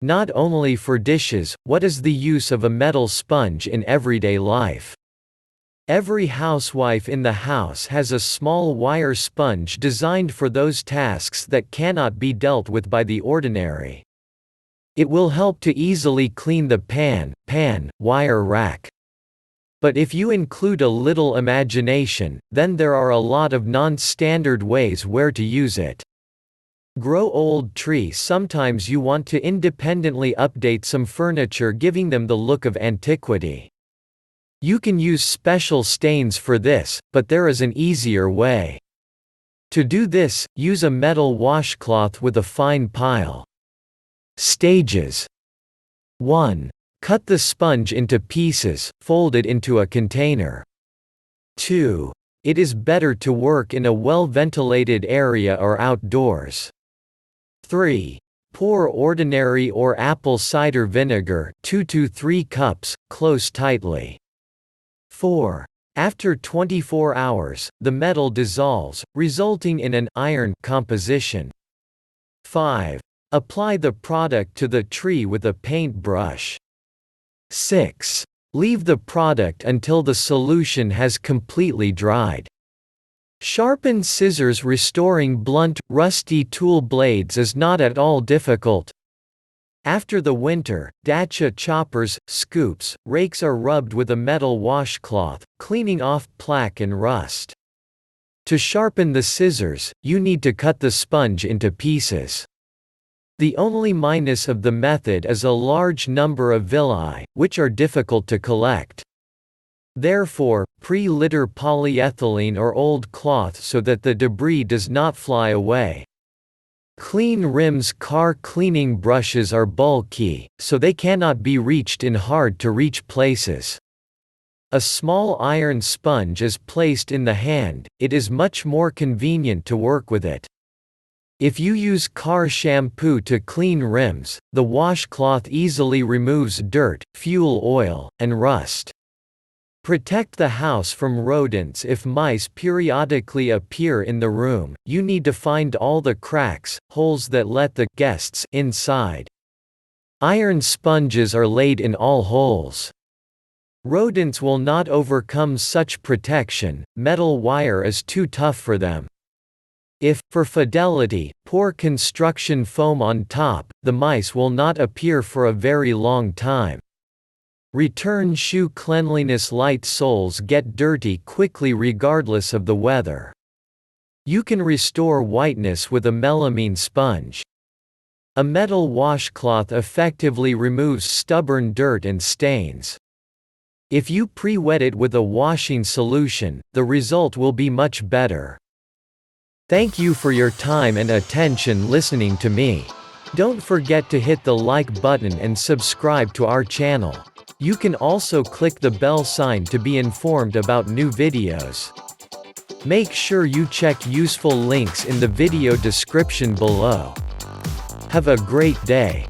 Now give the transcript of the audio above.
Not only for dishes, what is the use of a metal sponge in everyday life? Every housewife in the house has a small wire sponge designed for those tasks that cannot be dealt with by the ordinary. It will help to easily clean the wire rack. But if you include a little imagination, then there are a lot of non-standard ways where to use it. Grow old tree. Sometimes you want to independently update some furniture, giving them the look of antiquity. You can use special stains for this, but there is an easier way. To do this, use a metal washcloth with a fine pile. Stages. 1. Cut the sponge into pieces, fold it into a container. 2. It is better to work in a well-ventilated area or outdoors. 3. Pour ordinary or apple cider vinegar 2 to 3 cups, close tightly. 4. After 24 hours, the metal dissolves, resulting in an iron composition. 5. Apply the product to the tree with a paintbrush. 6. Leave the product until the solution has completely dried. Sharpen scissors. Restoring blunt, rusty tool blades is not at all difficult. After the winter, dacha choppers, scoops, rakes are rubbed with a metal washcloth, cleaning off plaque and rust. To sharpen the scissors, you need to cut the sponge into pieces. The only minus of the method is a large number of villi, which are difficult to collect. Therefore, pre-litter polyethylene or old cloth so that the debris does not fly away. Clean rims. Car cleaning brushes are bulky, so they cannot be reached in hard-to-reach places. A small iron sponge is placed in the hand. It is much more convenient to work with it. If you use car shampoo to clean rims, the washcloth easily removes dirt, fuel oil, and rust. Protect the house from rodents. If mice periodically appear in the room, you need to find all the cracks, holes that let the guests inside. Iron sponges are laid in all holes. Rodents will not overcome such protection. Metal wire is too tough for them. If, for fidelity, pour construction foam on top, the mice will not appear for a very long time. Return shoe cleanliness. Light soles get dirty quickly regardless of the weather. You can restore whiteness with a melamine sponge. A metal washcloth effectively removes stubborn dirt and stains. If you pre-wet it with a washing solution, the result will be much better. Thank you for your time and attention listening to me. Don't forget to hit the like button and subscribe to our channel. You can also click the bell sign to be informed about new videos. Make sure you check useful links in the video description below. Have a great day.